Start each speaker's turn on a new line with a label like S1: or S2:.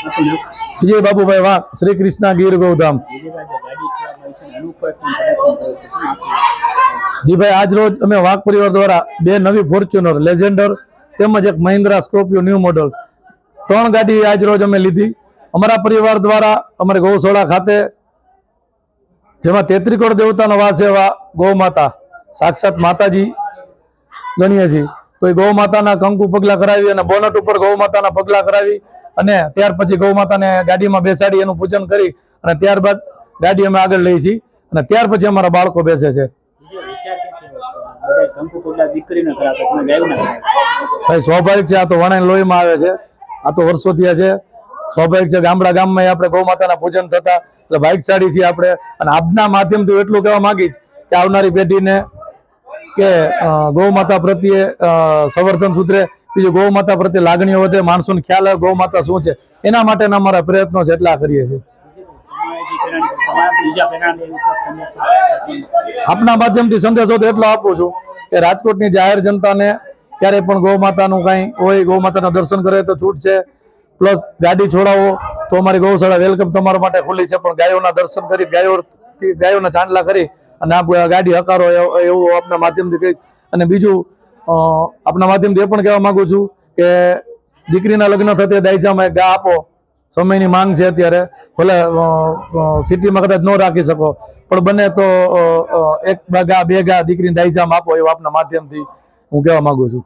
S1: વિજય બાબુભાઈ વાઘ, શ્રી કૃષ્ણ ગીર ગૌધામ। જી ભાઈ, આજ રોજ અમે વાઘ પરિવાર દ્વારા 2 નવી ફોર્ચ્યુનર લેજેન્ડર તેમજ એક મહિન્દ્રા સ્કોર્પિયો ન્યૂ મોડલ 3 ગાડી આજ રોજ અમે લીધી અમારા પરિવાર દ્વારા। અમારે ગૌશાળા ખાતે જેમાં 33 કરોડ દેવતાનો વાસ એવા ગૌ માતા સાક્ષાત માતાજી ગણીએ છીએ, તો એ ગૌ માતાના કંકુ પગલા કરાવી અને બોનટ ઉપર ગૌ માતાના પગલા કરાવી અને ત્યાર પછી ગૌ માતાને ગાડીમાં બેસાડી એનું પૂજન કરી અને ત્યારબાદ ગાડી અમે આગળ લઈ છીએ અને ત્યાર પછી અમારા બાળકો બેસે છે। ભાઈ સ્વાભાવિક છે, આ તો વણાઈ લોહીમાં આવે છે, આ તો વર્ષોથી છે, સ્વાભાવિક છે। ગામમાં આપણે ગૌ માતાના પૂજન થતા એટલે ભાગ્યશાળી છીએ આપણે। અને આપના માધ્યમથી એટલું કહેવા માંગીશ કે આવનારી પેઢીને કે ગૌ માતા પ્રત્યે સંવર્ધન સૂત્રે, બીજું ગૌ માતા પ્રત્યે લાગણીઓ વધે, માણસોને ખ્યાલ આવે ગૌ માતા શું છે, એના માટેના અમારા પ્રયત્નો છે, એટલા કરીએ છીએ। આપના માધ્યમથી સંદેશો તો એટલો આપું છું કે રાજકોટની જાહેર જનતાને ક્યારે પણ ગૌ માતાનું કંઈ હોય, ગૌ માતાના દર્શન કરે તો છૂટ છે, પ્લસ ગાડી છોડાવો તો અમારી ગૌશાળા વેલકમ તમારા માટે ખુલ્લી છે, પણ ગાયોના દર્શન કરી ગાયોના ચાંદલા કરી અને આ ગાડી હકારો એવું આપના માધ્યમથી કહીશ। અને બીજું આપના માધ્યમથી એ પણ કહેવા માંગુ છું કે દીકરીના લગ્ન થતે દાયજામાં એક ગા આપો, સમયની માંગ છે અત્યારે, ભલે સિટીમાં કદાચ ન રાખી શકો પણ બને તો 1 ગા 2 ગા દીકરીને દાયજામાં આપો, એવું આપના માધ્યમથી હું કહેવા માંગુ છું।